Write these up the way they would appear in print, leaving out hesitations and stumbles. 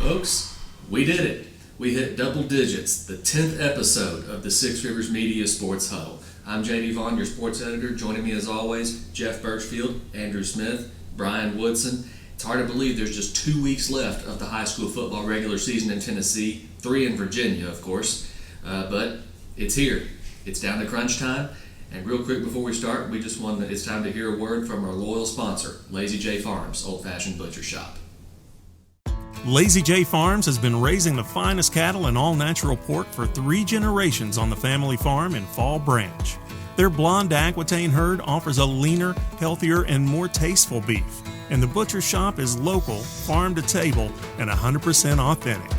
Folks, we did it. We hit double digits, the 10th episode of the Six Rivers Media Sports Huddle. I'm J.D. Vaughn, your sports editor. Joining me as always, Jeff Birchfield, Andrew Smith, Brian Woodson. It's hard to believe there's just 2 weeks left of the high school football regular season in Tennessee, 3 in Virginia, of course. But it's here. It's down to crunch time. And real quick before we start, it's time to hear a word from our loyal sponsor, Lazy J Farms, Old Fashioned Butcher Shop. Lazy J Farms has been raising the finest cattle and all-natural pork for 3 generations on the family farm in Fall Branch. Their blonde Aquitaine herd offers a leaner, healthier, and more tasteful beef. And the butcher shop is local, farm to table, and 100% authentic.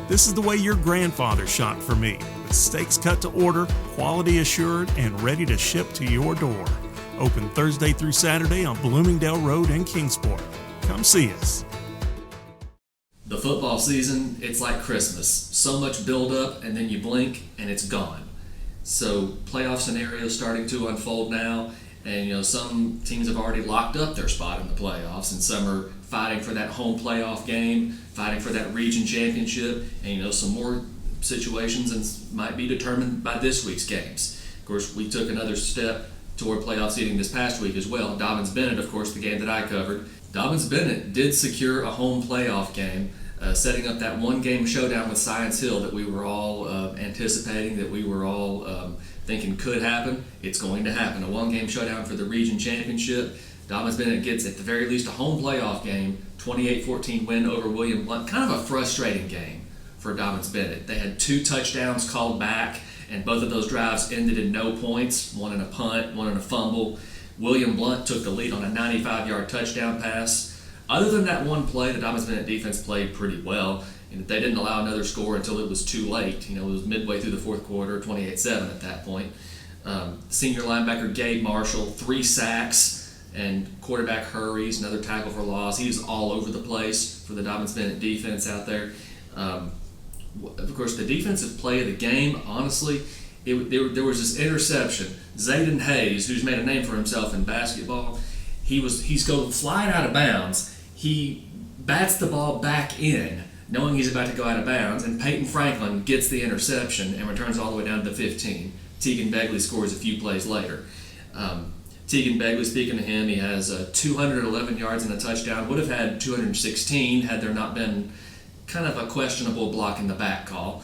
This is the way your grandfather shot for me, with steaks cut to order, quality assured, and ready to ship to your door. Open Thursday through Saturday on Bloomingdale Road in Kingsport. Come see us. The football season, it's like Christmas. So much build-up, and then you blink, and it's gone. So playoff scenarios starting to unfold now, and some teams have already locked up their spot in the playoffs, and some are fighting for that home playoff game, fighting for that region championship, and some more situations and might be determined by this week's games. Of course, we took another step toward playoff seeding this past week as well. Dobyns-Bennett, of course, the game that I covered. Dobyns-Bennett did secure a home playoff game, setting up that one-game showdown with Science Hill that we were all anticipating, that we were all thinking could happen. It's going to happen. A one-game showdown for the region championship. Dobyns-Bennett gets, at the very least, a home playoff game, 28-14 win over William Blount. Kind of a frustrating game for Dobyns-Bennett. They had 2 touchdowns called back, and both of those drives ended in no points, one in a punt, one in a fumble. William Blount took the lead on a 95-yard touchdown pass. Other than that one play, the Dobyns-Bennett defense played pretty well. And they didn't allow another score until it was too late. It was midway through the fourth quarter, 28-7 at that point. Senior linebacker Gabe Marshall, 3 sacks, and quarterback hurries, another tackle for loss. He was all over the place for the Dobyns-Bennett defense out there. Of course, the defensive play of the game, honestly, there was this interception. Zayden Hayes, who's made a name for himself in basketball, he's going flying out of bounds. He bats the ball back in, knowing he's about to go out of bounds, and Peyton Franklin gets the interception and returns all the way down to the 15. Tegan Begley scores a few plays later. Tegan Begley, speaking of him, he has 211 yards and a touchdown. Would have had 216 had there not been kind of a questionable block in the back call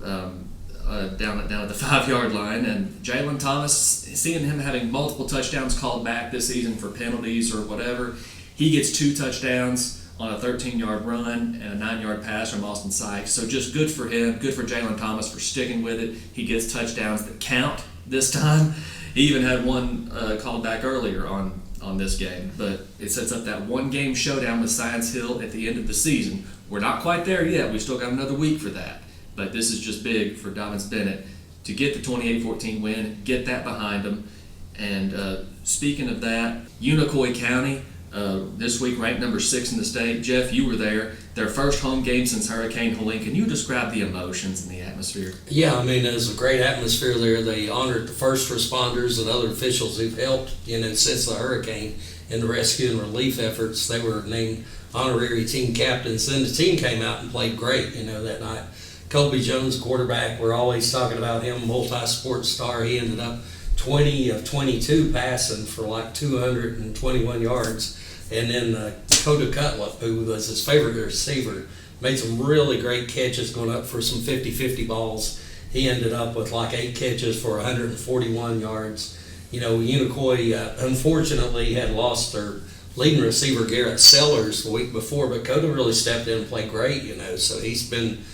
down at the 5-yard line. And Jalen Thomas, seeing him having multiple touchdowns called back this season for penalties or whatever, he gets 2 touchdowns on a 13-yard run and a 9-yard pass from Austin Sykes. So just good for him, good for Jalen Thomas for sticking with it. He gets touchdowns that count this time. He even had one called back earlier on this game. But it sets up that one-game showdown with Science Hill at the end of the season. We're not quite there yet. We've still got another week for that. But this is just big for Dobyns-Bennett to get the 28-14 win, get that behind them. And speaking of that, Unaka County, this week ranked number 6 in the state. Jeff, you were there. Their first home game since Hurricane Helene. Can you describe the emotions and the atmosphere? Yeah, it was a great atmosphere there. They honored the first responders and other officials who've helped, since the hurricane in the rescue and relief efforts. They were named honorary team captains. Then the team came out and played great, that night. Colby Jones, quarterback, we're always talking about him, multi-sport star. He ended up 20 of 22 passing for like 221 yards. And then Dakota Cutlip, who was his favorite receiver, made some really great catches going up for some 50-50 balls. He ended up with like 8 catches for 141 yards. Unicoi, unfortunately, had lost their leading receiver, Garrett Sellers, the week before, but Coda really stepped in and played great, so he's been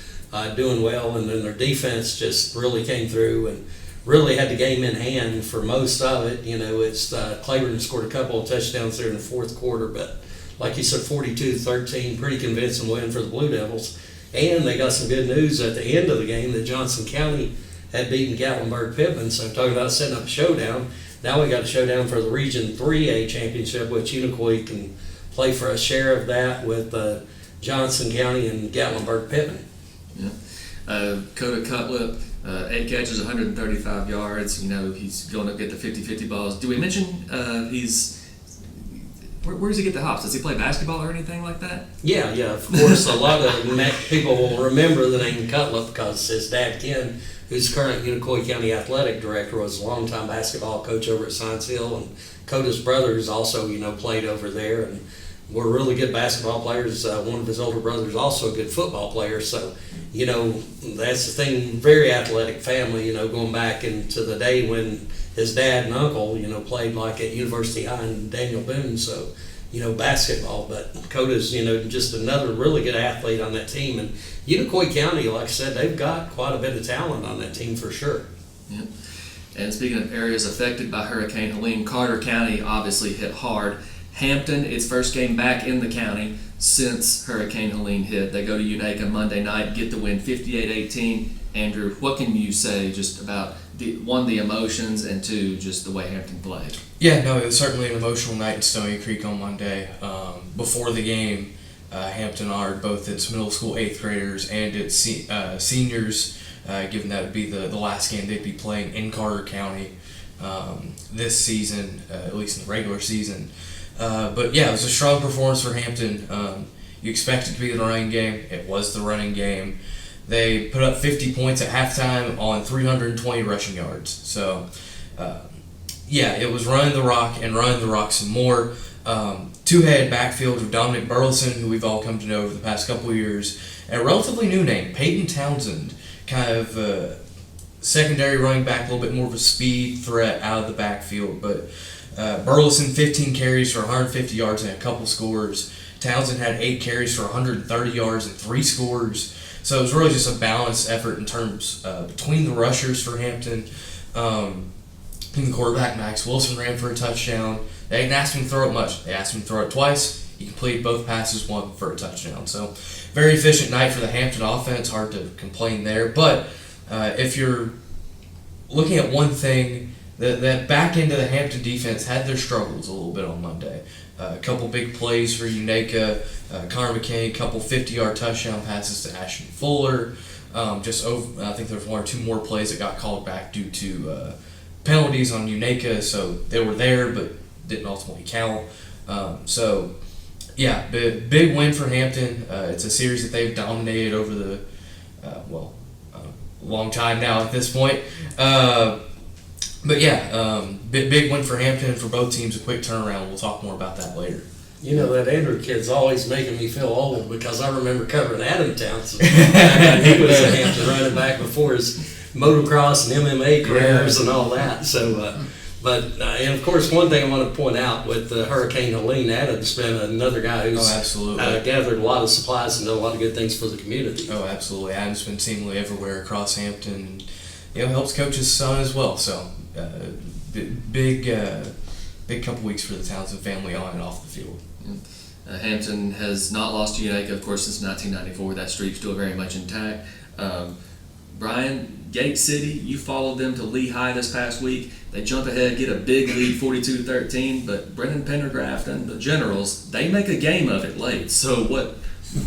doing well. And then their defense just really came through and really had the game in hand for most of it. It's Claiborne scored a couple of touchdowns there in the fourth quarter, but like you said, 42-13, pretty convincing win for the Blue Devils. And they got some good news at the end of the game that Johnson County had beaten Gatlinburg-Pittman. So talking about setting up a showdown, now we got a showdown for the Region 3A championship, which Unicoi can play for a share of that with Johnson County and Gatlinburg-Pittman. Yeah. Coda Cutlip, 8 catches, 135 yards. He's going to get the 50-50 balls. Do we mention Where does he get the hops? Does he play basketball or anything like that? Yeah, of course. A lot of people will remember the name Cutler because his dad, Ken, who's current Unicoi County Athletic Director, was a longtime basketball coach over at Science Hill, and Coda's brothers also, played over there and were really good basketball players. One of his older brothers also a good football player. So, that's the thing, very athletic family, going back into the day when his dad and uncle, played like at University High and Daniel Boone. So, basketball. But Coda's, just another really good athlete on that team. And Unicoi County, like I said, they've got quite a bit of talent on that team for sure. Yeah. And speaking of areas affected by Hurricane Helene, Carter County obviously hit hard. Hampton, its first game back in the county since Hurricane Helene hit. They go to Unaka Monday night, get the win 58-18. Andrew, what can you say just about the emotions, and two, just the way Hampton played? Yeah, no, it was certainly an emotional night in Stony Creek on Monday. Before the game, Hampton honored both its middle school 8th graders and its seniors, given that it would be the last game they'd be playing in Carter County this season, at least in the regular season. But yeah, it was a strong performance for Hampton. You expect it to be the running game. It was the running game. They put up 50 points at halftime on 320 rushing yards. So, yeah, it was running the rock and running the rock some more. Two-head backfield with Dominic Burleson, who we've all come to know over the past couple of years, and a relatively new name, Peyton Townsend, kind of secondary running back, a little bit more of a speed threat out of the backfield. But Burleson, 15 carries for 150 yards and a couple scores. Townsend had 8 carries for 130 yards and 3 scores. So it was really just a balanced effort in terms between the rushers for Hampton. The quarterback, Max Wilson, ran for a touchdown. They didn't ask him to throw it much. They asked him to throw it twice. He completed both passes, one for a touchdown. So very efficient night for the Hampton offense. Hard to complain there. But if you're looking at one thing, that back end of the Hampton defense had their struggles a little bit on Monday. A couple big plays for Unaka, Connor McKay, a couple 50-yard touchdown passes to Ashton Fuller. I think there was 1 or 2 more plays that got called back due to penalties on Unaka, so they were there but didn't ultimately count. Big win for Hampton. It's a series that they've dominated over the long time now at this point. Big win for Hampton, for both teams, a quick turnaround. We'll talk more about that later. That Andrew kid's always making me feel old because I remember covering Adam Townsend. He was a Hampton running back before his motocross and MMA careers and all that. So, and of course, one thing I want to point out with the Hurricane Helene, Adam's been another guy who's gathered a lot of supplies and done a lot of good things for the community. Oh, absolutely. Adam's been seemingly everywhere across Hampton. Helps coach his son as well. So, big couple weeks for the Townsend family on and off the field. Hampton has not lost to Unaka, of course, since 1994. That streak's still very much intact. Brian, Gate City, you followed them to Lehigh this past week. They jump ahead, get a big lead, 42-13, but Brendan Pendergraft and the Generals, they make a game of it late. So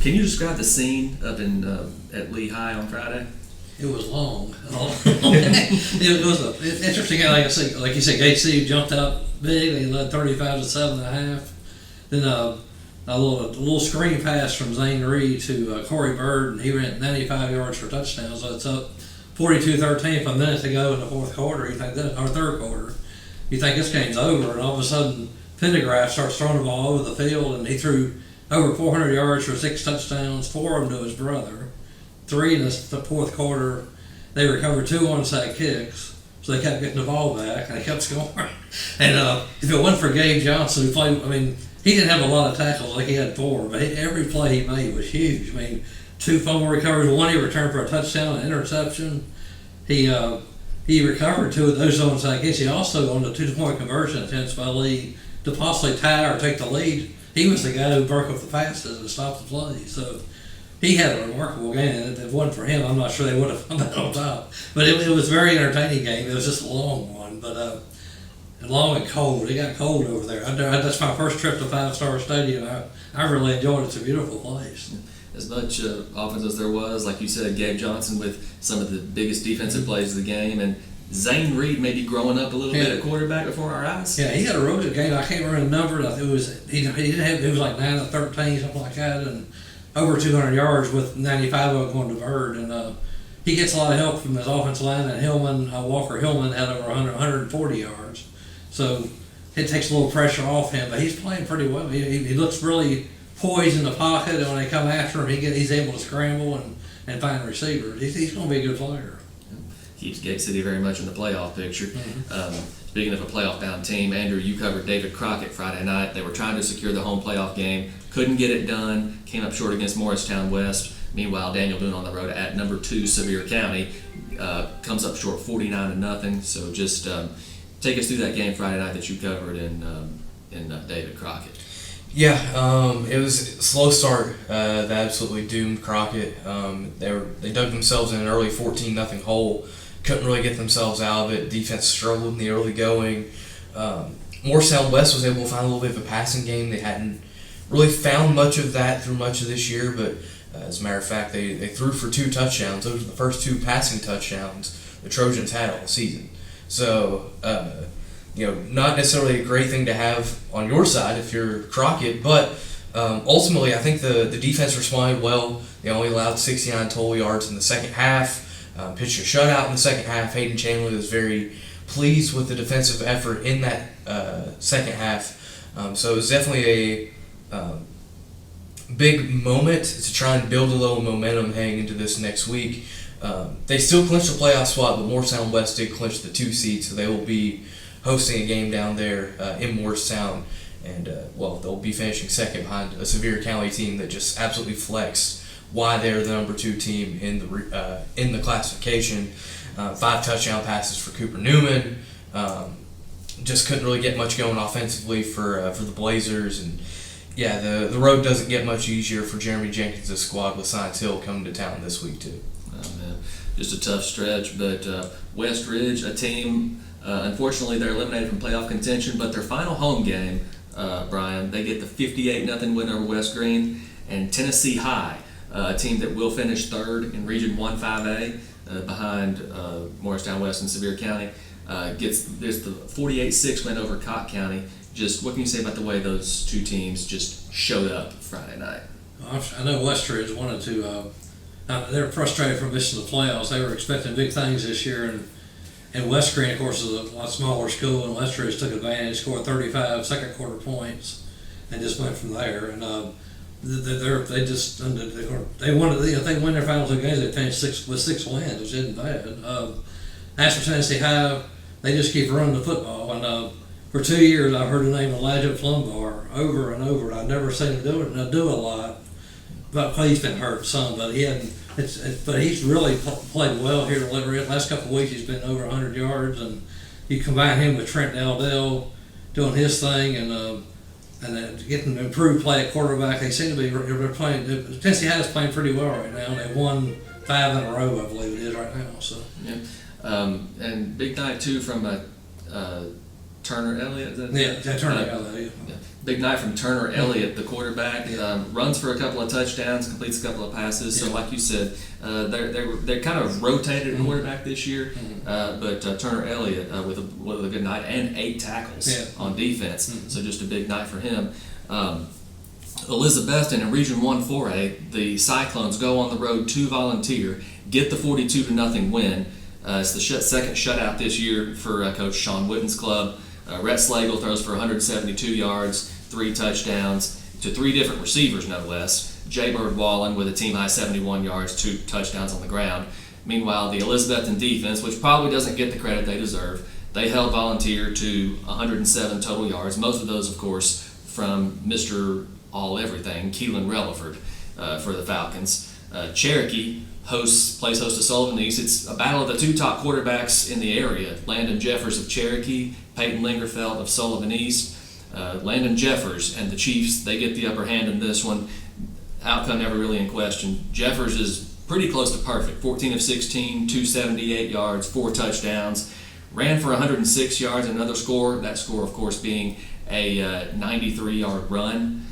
can you describe the scene up in at Lehigh on Friday? It was long. It was an interesting. Like you said, Gate City jumped out big. They led 35-7.5. Then a little screen pass from Zane Reed to Corey Bird, and he ran 95 yards for a touchdown. So it's up 42-13 with a minute to go in the fourth quarter. Or third quarter. You think this game's over, and all of a sudden Pendergraft starts throwing the ball over the field, and he threw over 400 yards for 6 touchdowns, 4 of them to his brother. 3 in the fourth quarter. They recovered 2 onside kicks, so they kept getting the ball back, and they kept scoring. And if it wasn't for Gabe Johnson, who played, he didn't have a lot of tackles, like he had 4, but every play he made was huge. 2 fumble recoveries, 1 he returned for a touchdown, an interception. He recovered 2 of those onside kicks. He also, on the 2-point conversion attempts by Lee to possibly tie or take the lead, he was the guy who broke up the passes and stopped the play. So he had a remarkable game, and if it wasn't for him, I'm not sure they would have come out on top. But it was a very entertaining game. It was just a long one, but long and cold. It got cold over there. That's my first trip to 5-Star Stadium. I really enjoyed it. It's a beautiful place. As much offense as there was, like you said, Gabe Johnson with some of the biggest defensive plays of the game, and Zane Reed may be growing up a little Yeah. bit at quarterback before our eyes. Yeah, he had a real good game. I can't remember the number. It was he didn't have, it was like 9 of 13, something like that, and over 200 yards with 95 of them going to Bird. And he gets a lot of help from his offensive line. And Walker Hillman had over 140 yards. So it takes a little pressure off him, but he's playing pretty well. He looks really poised in the pocket, and when they come after him, he's able to scramble and find receivers. He's going to be a good player. Keeps Gate City very much in the playoff picture. Mm-hmm. Speaking of a playoff-bound team, Andrew, you covered David Crockett Friday night. They were trying to secure the home playoff game, couldn't get it done, came up short against Morristown West. Meanwhile, Daniel Boone on the road at number 2 Sevier County comes up short 49-0. So just take us through that game Friday night that you covered in David Crockett. Yeah, it was a slow start that absolutely doomed Crockett. They dug themselves in an early 14-0 hole. Couldn't really get themselves out of it. Defense struggled in the early going. Morristown West was able to find a little bit of a passing game. They hadn't really found much of that through much of this year, but as a matter of fact, they threw for 2 touchdowns. Those were the first 2 passing touchdowns the Trojans had all season. So, not necessarily a great thing to have on your side if you're Crockett, but ultimately I think the defense responded well. They only allowed 69 total yards in the second half. Pitched a shutout in the second half. Hayden Chandler was very pleased with the defensive effort in that second half. So it was definitely a big moment to try and build a little momentum heading into this next week. They still clinched the playoff spot, but Morristown West did clinch the 2 seed, so they will be hosting a game down there in Morristown. And, they'll be finishing second behind a Sevier County team that just absolutely flexed why they're the number 2 team in the classification. 5 touchdown passes for Cooper Newman. Just couldn't really get much going offensively for the Blazers. And yeah, the road doesn't get much easier for Jeremy Jenkins' squad with Science Hill coming to town this week too. Oh, man. Just a tough stretch, but West Ridge, a team, unfortunately they're eliminated from playoff contention, but their final home game, Brian, they get the 58-0 win over West Green, and Tennessee High, a team that will finish 3rd in Region 1-5A behind Morristown West and Sevier County, gets the 48-6 win over Cott County. Just what can you say about the way those 2 teams just showed up Friday night? I know Westridge wanted to. They're frustrated from missing the playoffs. They were expecting big things this year, and West Green, of course, is a lot smaller school, and Westridge took advantage, scored 35 second quarter points, and just went from there. And they wanted. If they win their final 2 games, they finished with 6 wins, which isn't bad. As for Tennessee High, they just keep running the football, and for 2 years I've heard the name Elijah Plumbar over and over. I've never seen him do a lot, but he's been hurt some. But he hadn't. But he's really played well here. The last couple of weeks he's been over 100 yards, and you combine him with Trent Dowdell doing his thing, and getting improved play at quarterback. They seem to be they're playing. Tennessee High is playing pretty well right now. They've won 5 in a row, I believe it is right now. So yeah, and big night too from Turner Elliott. Turner Elliott. Yeah. Big night from Turner Elliott, the quarterback. Runs for a couple of touchdowns, completes a couple of passes. So, like you said, they're kind of rotated at quarterback this year. But Turner Elliott with a good night and 8 tackles on defense. So just a big night for him. Elizabethton in Region 1-4A, the Cyclones go on the road to Volunteer, get the 42-0 win. It's the second shutout this year for Coach Sean Witten's club. Rhett Slagle throws for 172 yards, 3 touchdowns to 3 different receivers, no less. Jaybird Wallen with a team-high 71 yards, 2 touchdowns on the ground. Meanwhile, the Elizabethton defense, which probably doesn't get the credit they deserve, they held Volunteer to 107 total yards, most of those, of course, from Mr. All-Everything, Keelan Relaford for the Falcons. Cherokee plays host to Sullivan East. It's a battle of the 2 top quarterbacks in the area, Landon Jeffers of Cherokee, Peyton Lingerfeld of Sullivan East. Landon Jeffers and the Chiefs, they get the upper hand in this one. Outcome never really in question. Jeffers is pretty close to perfect. 14 of 16, 278 yards, 4 touchdowns. Ran for 106 yards, another score. That score, of course, being a 93-yard run.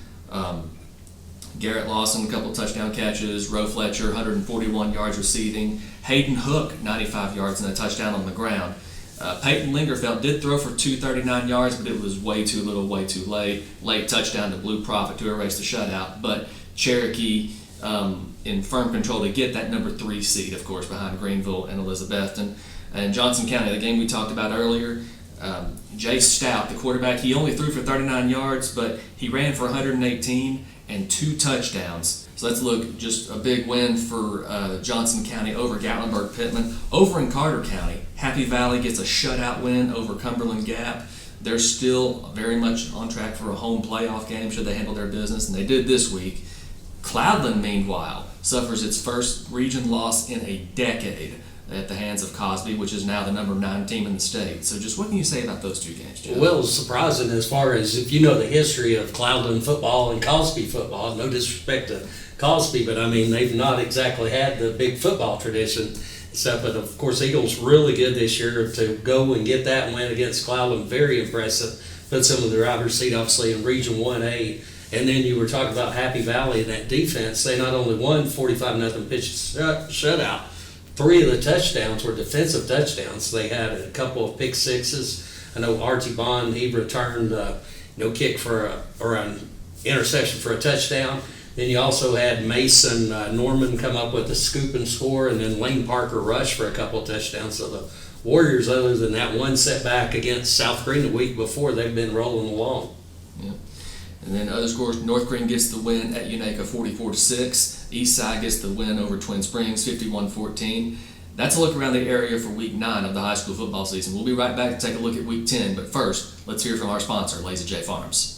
Garrett Lawson, a couple touchdown catches. Roe Fletcher, 141 yards receiving. Hayden Hook, 95 yards and a touchdown on the ground. Peyton Lingerfeld did throw for 239 yards, but it was way too little, way too late. Late touchdown to Blue Prophet to erase the shutout. But Cherokee in firm control to get that number 3 seed, of course, behind Greenville and Elizabethton. And Johnson County, the game we talked about earlier, Jay Stout, the quarterback, he only threw for 39 yards, but he ran for 118 and 2 touchdowns. So let's look, just a big win for Johnson County over Gatlinburg Pittman. Over in Carter County, Happy Valley gets a shutout win over Cumberland Gap. They're still very much on track for a home playoff game should they handle their business, and they did this week. Cloudland, meanwhile, suffers its first region loss in a decade at the hands of Cosby, which is now the number 9 team in the state. So just what can you say about those 2 games, Jeff? Well, it's surprising as far as if you know the history of Cloudland football and Cosby football. No disrespect to Cosby, but I mean, they've not exactly had the big football tradition. But of course, Eagles really good this year to go and get that win against Cloudland. Very impressive. Put some of the driver's seat, obviously, in Region 1A. And then you were talking about Happy Valley and that defense. They not only won 45-0 pitch shutout, 3 of the touchdowns were defensive touchdowns. They had a couple of pick sixes. I know Archie Bond, he returned kick for an interception for a touchdown. Then you also had Mason Norman come up with a scoop and score, and then Lane Parker rush for a couple of touchdowns. So the Warriors, other than that one setback against South Green the week before, they've been rolling along. Yeah. And then other scores, North Green gets the win at Unaka 44-6. Eastside gets the win over Twin Springs 51-14. That's a look around the area for Week 9 of the high school football season. We'll be right back to take a look at Week 10, but first, let's hear from our sponsor, Lazy J Farms.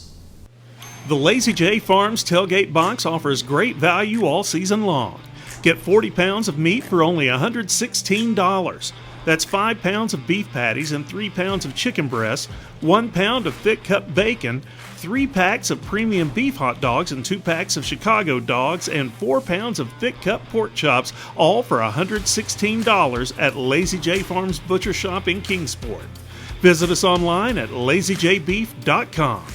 The Lazy J Farms tailgate box offers great value all season long. Get 40 pounds of meat for only $116. That's 5 pounds of beef patties and 3 pounds of chicken breasts, 1 pound of thick cut bacon, 3 packs of premium beef hot dogs and 2 packs of Chicago dogs, and 4 pounds of thick cut pork chops, all for $116 at Lazy J Farms Butcher Shop in Kingsport. Visit us online at lazyjbeef.com.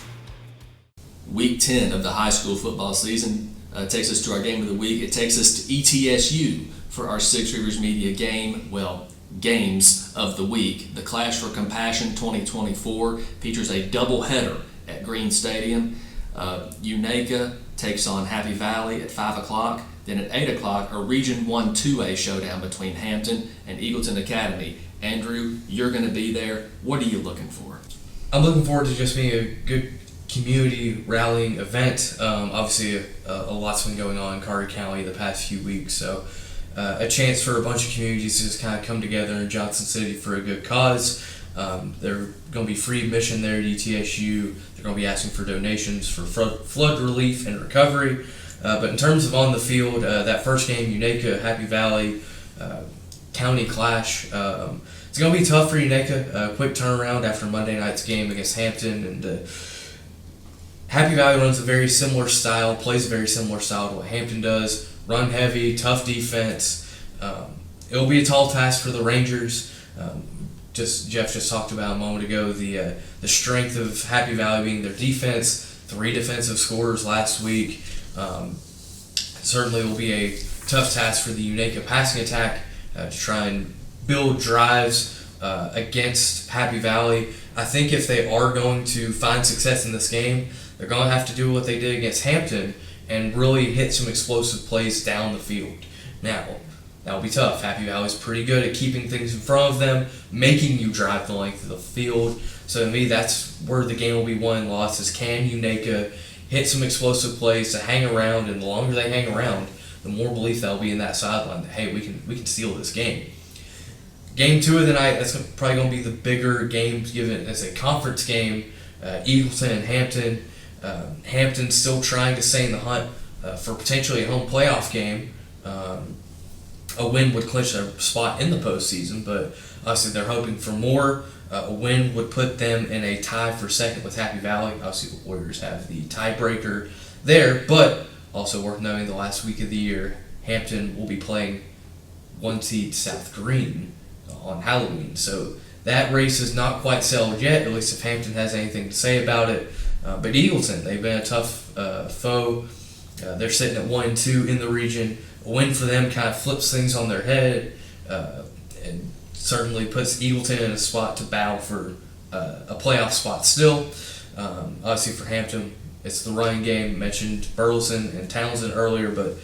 Week 10 of the high school football season takes us to our game of the week. It takes us to ETSU for our Six Rivers Media games of the week. The Clash for Compassion 2024 features a doubleheader at Green Stadium. Unaka takes on Happy Valley at 5 o'clock. Then at 8 o'clock, a Region 1 2A showdown between Hampton and Eagleton Academy. Andrew, you're going to be there. What are you looking for? I'm looking forward to just being a good community rallying event. Obviously, a lot's been going on in Carter County the past few weeks, so a chance for a bunch of communities to just kind of come together in Johnson City for a good cause. They're going to be free admission there at ETSU. They're going to be asking for donations for flood relief and recovery. But in terms of on the field, that first game, Unaka, Happy Valley, County Clash, it's going to be tough for Unaka. Quick turnaround after Monday night's game against Hampton, and Happy Valley runs a very similar style, plays a very similar style to what Hampton does. Run heavy, tough defense. It'll be a tall task for the Rangers. Jeff just talked about a moment ago the strength of Happy Valley being their defense. 3 defensive scorers last week. Certainly will be a tough task for the Unaka passing attack to try and build drives against Happy Valley. I think if they are going to find success in this game, they're going to have to do what they did against Hampton and really hit some explosive plays down the field. Now, that'll be tough. Happy Valley's pretty good at keeping things in front of them, making you drive the length of the field. So to me, that's where the game will be won and lost, is can Unaka hit some explosive plays to hang around, and the longer they hang around, the more belief that'll be in that sideline that, hey, we can steal this game. Game 2 of the night, that's probably going to be the bigger game, given it's a conference game. Eagleton and Hampton. Hampton still trying to stay in the hunt for potentially a home playoff game. A win would clinch their spot in the postseason, but obviously they're hoping for more. A win would put them in a tie for second with Happy Valley. Obviously the Warriors have the tiebreaker there, but also worth noting the last week of the year, Hampton will be playing 1 seed South Green on Halloween. So that race is not quite settled yet, at least if Hampton has anything to say about it. But Eagleton, they've been a tough foe They're sitting at 1-2 in the region. A win for them kind of flips things on their head and certainly puts Eagleton in a spot to battle for a playoff spot still. Obviously for Hampton, it's the running game. Mentioned Burleson and Townsend earlier, but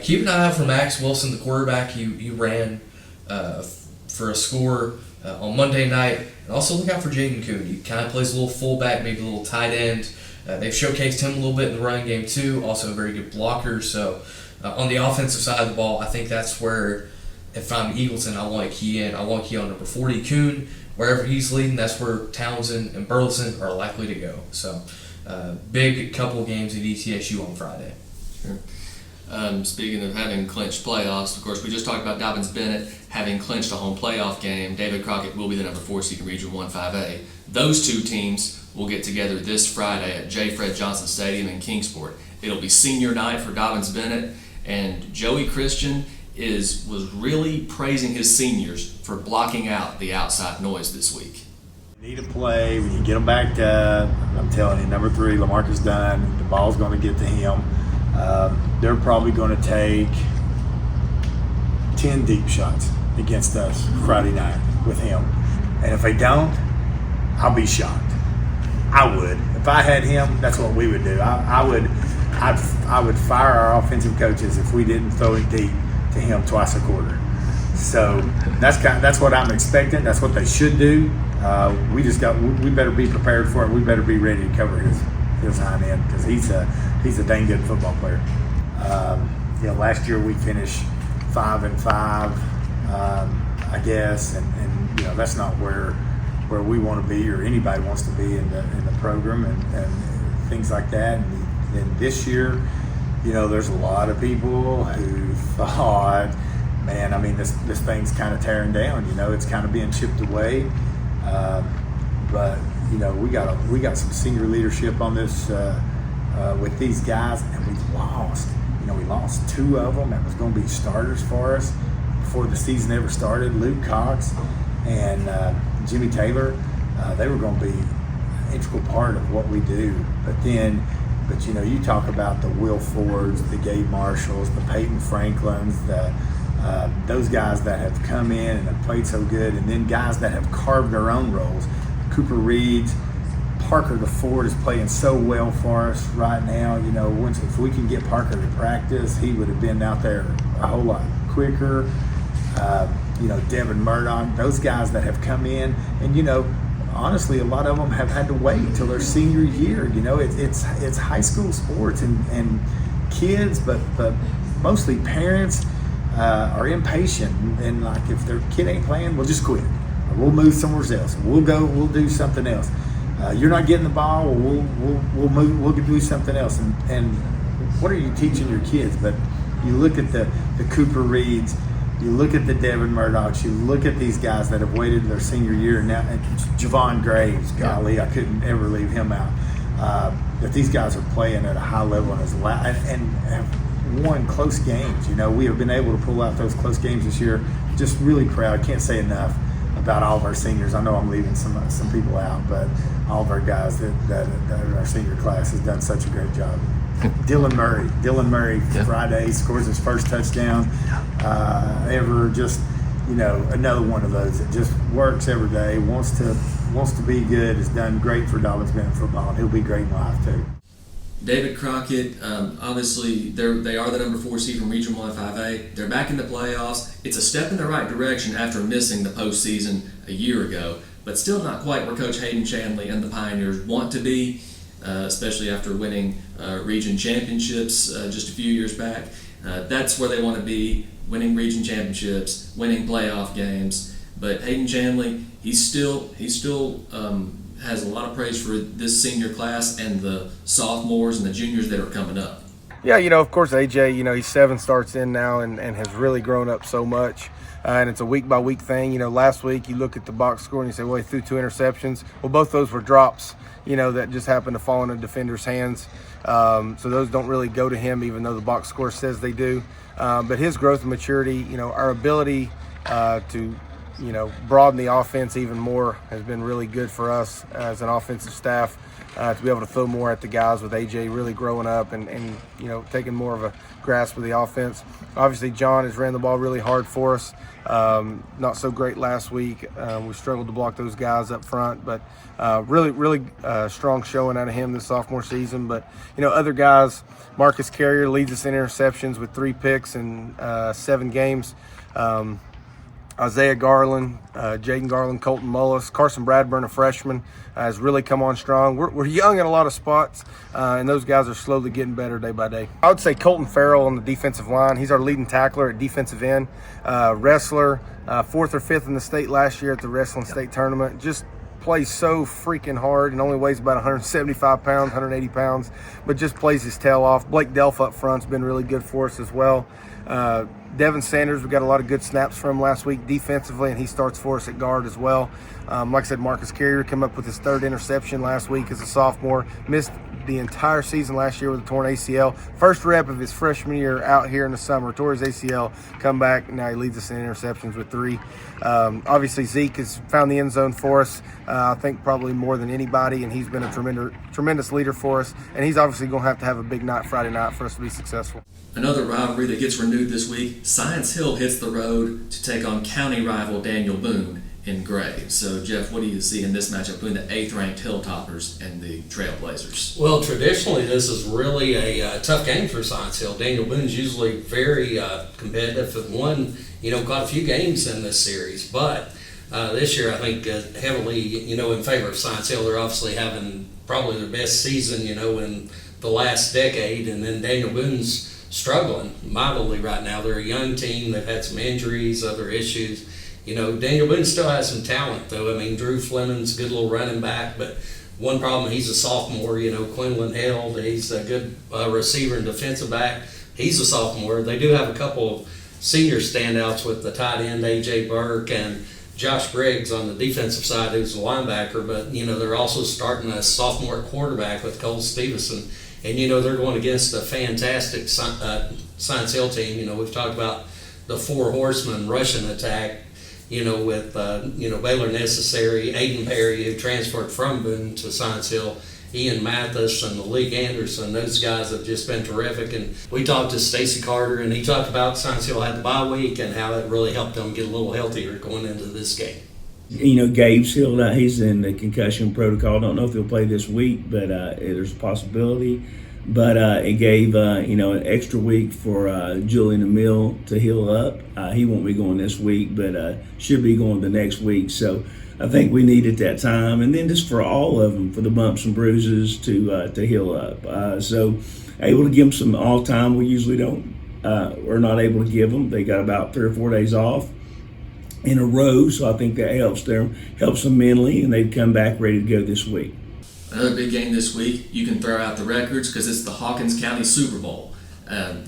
keep an eye out for Max Wilson, the quarterback. He ran for a score on Monday night. And also look out for Jaden Kuhn. He kind of plays a little fullback, maybe a little tight end. They've showcased him a little bit in the running game too. Also a very good blocker. So on the offensive side of the ball, I think that's where, if I'm Eagleton, I want to key in. I want to key on number 40, Kuhn. Wherever he's leading, that's where Townsend and Burleson are likely to go. So big couple games at ETSU on Friday. Sure. Speaking of having clinched playoffs, of course, we just talked about Dobbins Bennett having clinched a home playoff game. David Crockett will be the number 4 seed in Region 1-5A. Those two teams will get together this Friday at J. Fred Johnson Stadium in Kingsport. It'll be senior night for Dobbins Bennett, and Joey Christian was really praising his seniors for blocking out the outside noise this week. Need to play. We can get them back up. I'm telling you, number 3, Lamarcus Dunn. The ball's going to get to him. They're probably going to take 10 deep shots against us Friday night with him. And if they don't, I'll be shocked. I would. If I had him, that's what we would do. I would fire our offensive coaches if we didn't throw it deep to him twice a quarter. So that's what I'm expecting. That's what they should do. We better be prepared for it. We better be ready to cover his hind end because he's a dang good football player. Last year we finished 5-5, I guess, and that's not where we want to be or anybody wants to be in the program and things like that. And this year, there's a lot of people who thought, man, I mean, this thing's kind of tearing down. It's kind of being chipped away. But we got some senior leadership on this with these guys, and we lost. We lost 2 of them that was going to be starters for us before the season ever started. Luke Cox and Jimmy Taylor, they were going to be an integral part of what we do. But you talk about the Will Fords, the Gabe Marshalls, the Peyton Franklins, those guys that have come in and have played so good, and then guys that have carved their own roles. Cooper Reeds, Parker the Ford is playing so well for us right now. If we can get Parker to practice, he would have been out there a whole lot quicker. Devin Murdoch, those guys that have come in, and honestly, a lot of them have had to wait until their senior year. It's high school sports, and kids, but mostly parents are impatient, and like if their kid ain't playing, we'll just quit. Or we'll move somewhere else. We'll do something else. You're not getting the ball, we'll move. We'll do something else. And what are you teaching your kids? But you look at the Cooper Reeds. You look at the Devin Murdochs, you look at these guys that have waited their senior year, and now Javon Graves, golly, I couldn't ever leave him out. That these guys are playing at a high level and have won close games. We have been able to pull out those close games this year. Just really proud. Can't say enough about all of our seniors. I know I'm leaving some people out, but all of our guys that in our senior class has done such a great job. Dylan Murray, Friday scores his first touchdown ever. Just another one of those that just works every day, wants to be good. Has done great for Dobbins Bennett football, and he'll be great in life too. David Crockett, obviously they are the number 4 seed from Region 1-5A. They're back in the playoffs. It's a step in the right direction after missing the postseason a year ago, but still not quite where Coach Hayden Shanley and the Pioneers want to be. Especially after winning region championships just a few years back. That's where they want to be, winning region championships, winning playoff games. But Hayden Shanley, he still has a lot of praise for this senior class and the sophomores and the juniors that are coming up. Yeah, of course, AJ, he's 7 starts in now and has really grown up so much. And it's a week-by-week thing. Last week you look at the box score and you say, well, he threw 2 interceptions. Well, both those were drops, that just happened to fall in a defender's hands. So those don't really go to him, even though the box score says they do. But his growth and maturity, our ability to broaden the offense even more has been really good for us as an offensive staff. To be able to throw more at the guys with AJ really growing up and taking more of a grasp of the offense. Obviously, John has ran the ball really hard for us. Not so great last week. We struggled to block those guys up front, but really strong showing out of him this sophomore season. But, other guys, Marcus Carrier leads us in interceptions with 3 picks in 7 games. Isaiah Garland, Jaden Garland, Colton Mullis, Carson Bradburn, a freshman, has really come on strong. We're young in a lot of spots, and those guys are slowly getting better day by day. I would say Colton Farrell on the defensive line. He's our leading tackler at defensive end. Wrestler, 4th or 5th in the state last year at the wrestling state tournament. Just plays so freaking hard and only weighs about 175 pounds, 180 pounds, but just plays his tail off. Blake Delph up front's been really good for us as well. Devin Sanders, we got a lot of good snaps from last week defensively, and he starts for us at guard as well. Like I said, Marcus Carrier came up with his 3rd interception last week as a sophomore. Missed the entire season last year with a torn ACL. First rep of his freshman year out here in the summer, tore his ACL, come back, now he leads us in interceptions with 3. Obviously, Zeke has found the end zone for us, I think probably more than anybody, and he's been a tremendous leader for us, and he's obviously going to have a big night Friday night for us to be successful. Another rivalry that gets renewed this week, Science Hill hits the road to take on county rival Daniel Boone in Graves. So, Jeff, what do you see in this matchup between the 8th-ranked Hilltoppers and the Trailblazers? Well, traditionally, this is really a tough game for Science Hill. Daniel Boone's usually very competitive and won, quite a few games in this series. But this year, I think heavily, in favor of Science Hill. They're obviously having probably their best season, in the last decade. And then Daniel Boone's struggling mightily right now. They're a young team. They've had some injuries, other issues. Daniel Boone still has some talent, though. I mean, Drew Fleming's a good little running back, but one problem, he's a sophomore. Quinlan Held, he's a good receiver and defensive back. He's a sophomore. They do have a couple of senior standouts with the tight end, A.J. Burke, and Josh Griggs on the defensive side, who's a linebacker, but, they're also starting a sophomore quarterback with Cole Stevenson. And, they're going against a fantastic Science Hill team. We've talked about the 4 horsemen Russian attack, with, Baylor Necessary, Aiden Perry, who transferred from Boone to Science Hill, Ian Mathis, and Malik Anderson. Those guys have just been terrific. And we talked to Stacy Carter, and he talked about Science Hill had the bye week and how it really helped them get a little healthier going into this game. Gabe's healed out. He's in the concussion protocol. Don't know if he'll play this week, but there's a possibility. But it gave, an extra week for Julian Emile to heal up. He won't be going this week, but should be going the next week. So I think we needed that time. And then just for all of them, for the bumps and bruises to heal up. So able to give them some all time. We usually don't, we're not able to give them. They got about 3 or 4 days off in a row, so I think that helps them mentally, and they've come back ready to go this week. Another big game this week, you can throw out the records because it's the Hawkins County Super Bowl.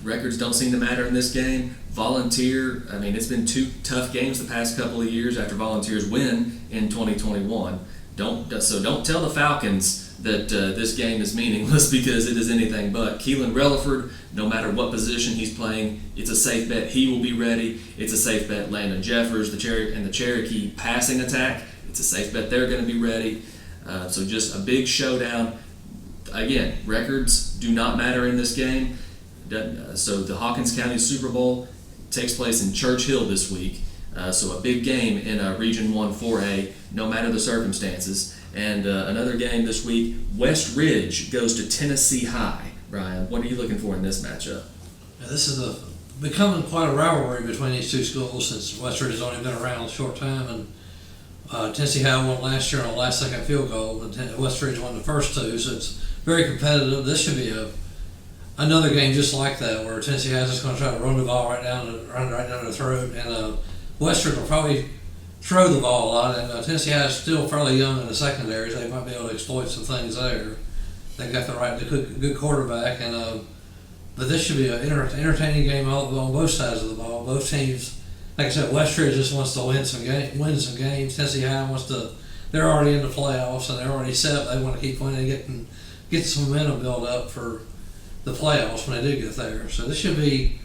Records don't seem to matter in this game. Volunteer, it's been 2 tough games the past couple of years after Volunteers win in 2021. Don't tell the Falcons that this game is meaningless because it is anything but. Keelan Relaford, no matter what position he's playing, it's a safe bet he will be ready. It's a safe bet Landon Jeffers, the Cherokee passing attack, it's a safe bet they're going to be ready. So just a big showdown. Again, records do not matter in this game. So the Hawkins County Super Bowl takes place in Church Hill this week. So a big game in Region 1 4A, no matter the circumstances. And another game this week, West Ridge goes to Tennessee High. Ryan, what are you looking for in this matchup? This is becoming quite a rivalry between these 2 schools since West Ridge has only been around a short time. And Tennessee High won last year on a last-second field goal, and West Ridge won the first 2, so it's very competitive. This should be another game just like that, where Tennessee High is just going to try to run the ball right down their throat, and West Ridge will probably throw the ball a lot, and Tennessee High is still fairly young in the secondary, so they might be able to exploit some things there. They got the good quarterback, and but this should be an entertaining game on both sides of the ball. Both teams, like I said, West Ridge just wants to win some games. Tennessee High they're already in the playoffs and they're already set. They want to keep winning and get some momentum built up for the playoffs when they do get there. So this should be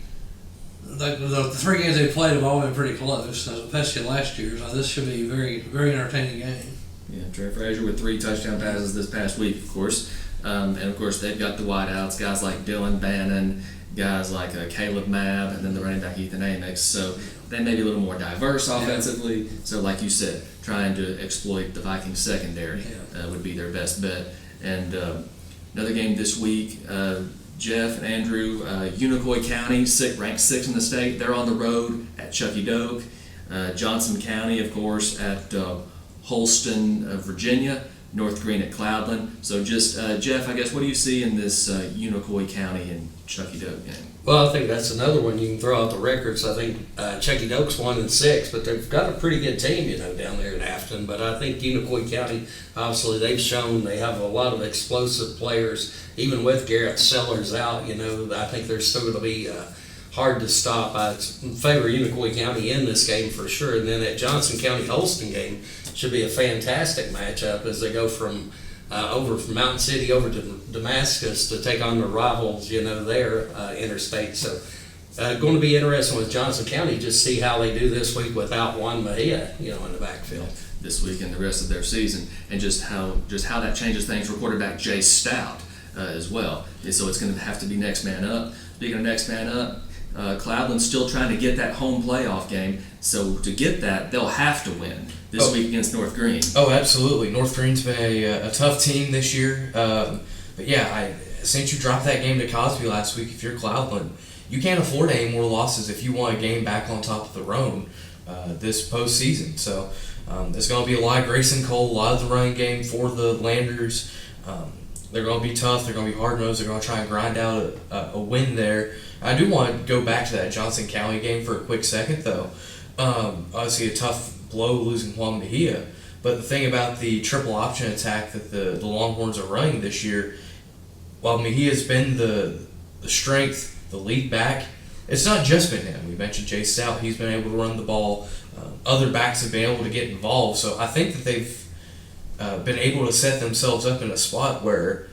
the three games they played have all been pretty close, especially last year. So this should be a very, very entertaining game. Yeah, Trey Frazier with 3 touchdown passes this past week, of course. And of course, they've got the wideouts, guys like Dylan Bannon, guys like Caleb Mabb, and then the running back Ethan Amix. So they may be a little more diverse offensively. Yeah. So, like you said, trying to exploit the Vikings secondary would be their best bet. And another game this week, Jeff and Andrew, Unicoi County, ranked 6th in the state. They're on the road at Chucky Doak. Johnson County, of course, at Holston, Virginia. North Green at Cloudland. So just, Jeff, I guess, what do you see in this Unicoi County and Chucky Doak game? Well, I think that's another one. You can throw out the records. I think Chucky Doak's 1-6, but they've got a pretty good team, down there in Hampton. But I think Unicoi County, obviously, they've shown they have a lot of explosive players. Even with Garrett Sellers out, I think they're still going to be hard to stop. I favor Unicoi County in this game for sure. And then that Johnson County Holston game should be a fantastic matchup as they go from over from Mountain City over to Damascus to take on the rivals, there interstate. So going to be interesting with Johnson County, just see how they do this week without Juan Mejia, in the backfield. This week and the rest of their season, and just how that changes things for quarterback Jay Stout as well. So it's going to have to be next man up. Speaking of next man up, Cloudland's still trying to get that home playoff game. So to get that, they'll have to win this week against North Green. Oh, absolutely. North Green's been a tough team this year. But yeah, since you dropped that game to Cosby last week, if you're Cloudland, you can't afford any more losses if you want a game back on top of the Roan this postseason. So there's going to be a lot of Grayson Cole, a lot of the running game for the Landers. They're going to be tough. They're going to be hard-nosed. They're going to try and grind out a win there. I do want to go back to that Johnson County game for a quick second, though. Obviously, a tough blow losing Juan Mejia. But the thing about the triple option attack that the Longhorns are running this year, while Mejia's been the strength, the lead back, it's not just been him. We mentioned Jay Stout. He's been able to run the ball. Other backs have been able to get involved. So I think that they've been able to set themselves up in a spot where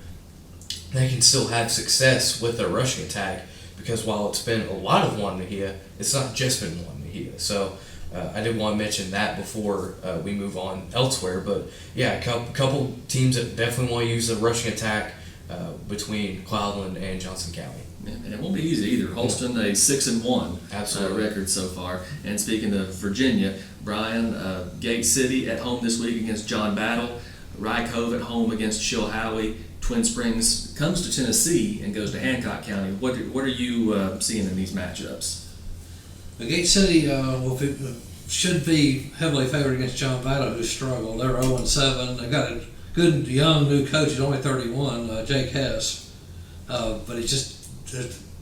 they can still have success with their rushing attack, because while it's been a lot of Juan Mejia, it's not just been Juan Mejia. So I did want to mention that before we move on elsewhere. But yeah, a couple teams that definitely want to use the rushing attack between Cloudland and Johnson County. And it won't be easy either. Holston, a 6-1 record so far. And speaking of Virginia, Brian, Gate City at home this week against John Battle. Rye Cove at home against Chilhowie. Twin Springs comes to Tennessee and goes to Hancock County. What are you seeing in these matchups? The Gate City should be heavily favored against John Battle, who struggled. They're 0-7. They've got a good young new coach. He's only 31, Jake Hess. But he just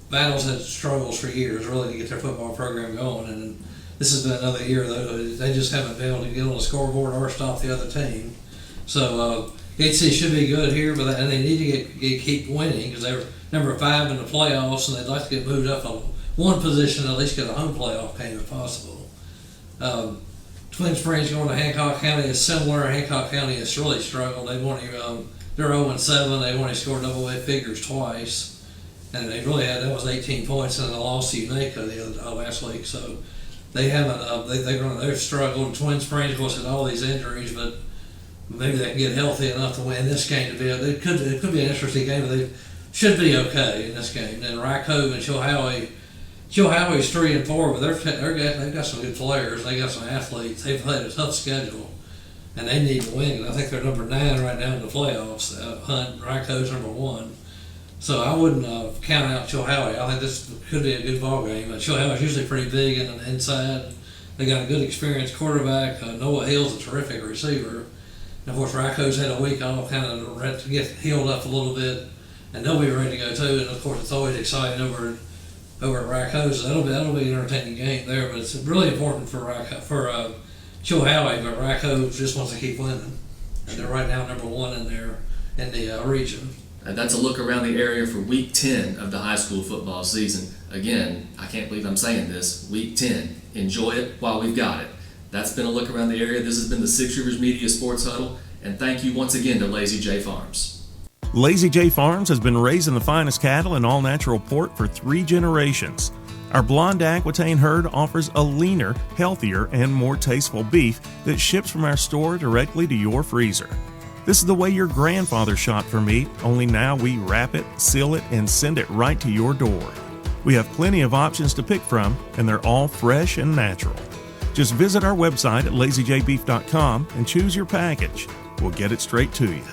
Battle's had struggles for years, really, to get their football program going. And this has been another year, though. They just haven't been able to get on the scoreboard or stop the other team. So Gate City should be good here, and they need to keep winning because they're number 5 in the playoffs, and they'd like to get moved up one position, at least get a home playoff game if possible. Twin Springs going to Hancock County is similar. Hancock County has really struggled. They're 0-7. They've only scored double-A figures twice. And they really that was 18 points in the loss to Unaka last week. So they haven't, they've struggled. Twin Springs, of course, had all these injuries, but maybe they can get healthy enough to win this game. It could be an interesting game, but they should be okay in this game. And Rye Cove and Chilhowie's 3-4, but they've got some good players. They got some athletes. They've played a tough schedule, and they need to win. And I think they're number 9 right now in the playoffs. Rye Cove's number 1. So I wouldn't count out Chilhowie. I think this could be a good ball game. Chilhowie's usually pretty big and inside. They got a good experienced quarterback. Noah Hill's a terrific receiver. And of course, Raico's had a week off, kind of to get healed up a little bit, and they'll be ready to go too. And of course, it's always exciting over at Raico, so that'll be an entertaining game there. But it's really important for Chilhowie, but Raico just wants to keep winning, and they're right now number 1 in the region. That's a look around the area for Week 10 of the high school football season. Again, I can't believe I'm saying this, Week 10. Enjoy it while we've got it. That's been a look around the area. This has been the Six Rivers Media Sports Huddle, and thank you once again to Lazy J Farms. Lazy J Farms has been raising the finest cattle in all-natural pork for 3 generations. Our blonde Aquitaine herd offers a leaner, healthier, and more tasteful beef that ships from our store directly to your freezer. This is the way your grandfather shot for meat, only now we wrap it, seal it, and send it right to your door. We have plenty of options to pick from, and they're all fresh and natural. Just visit our website at lazyjbeef.com and choose your package. We'll get it straight to you.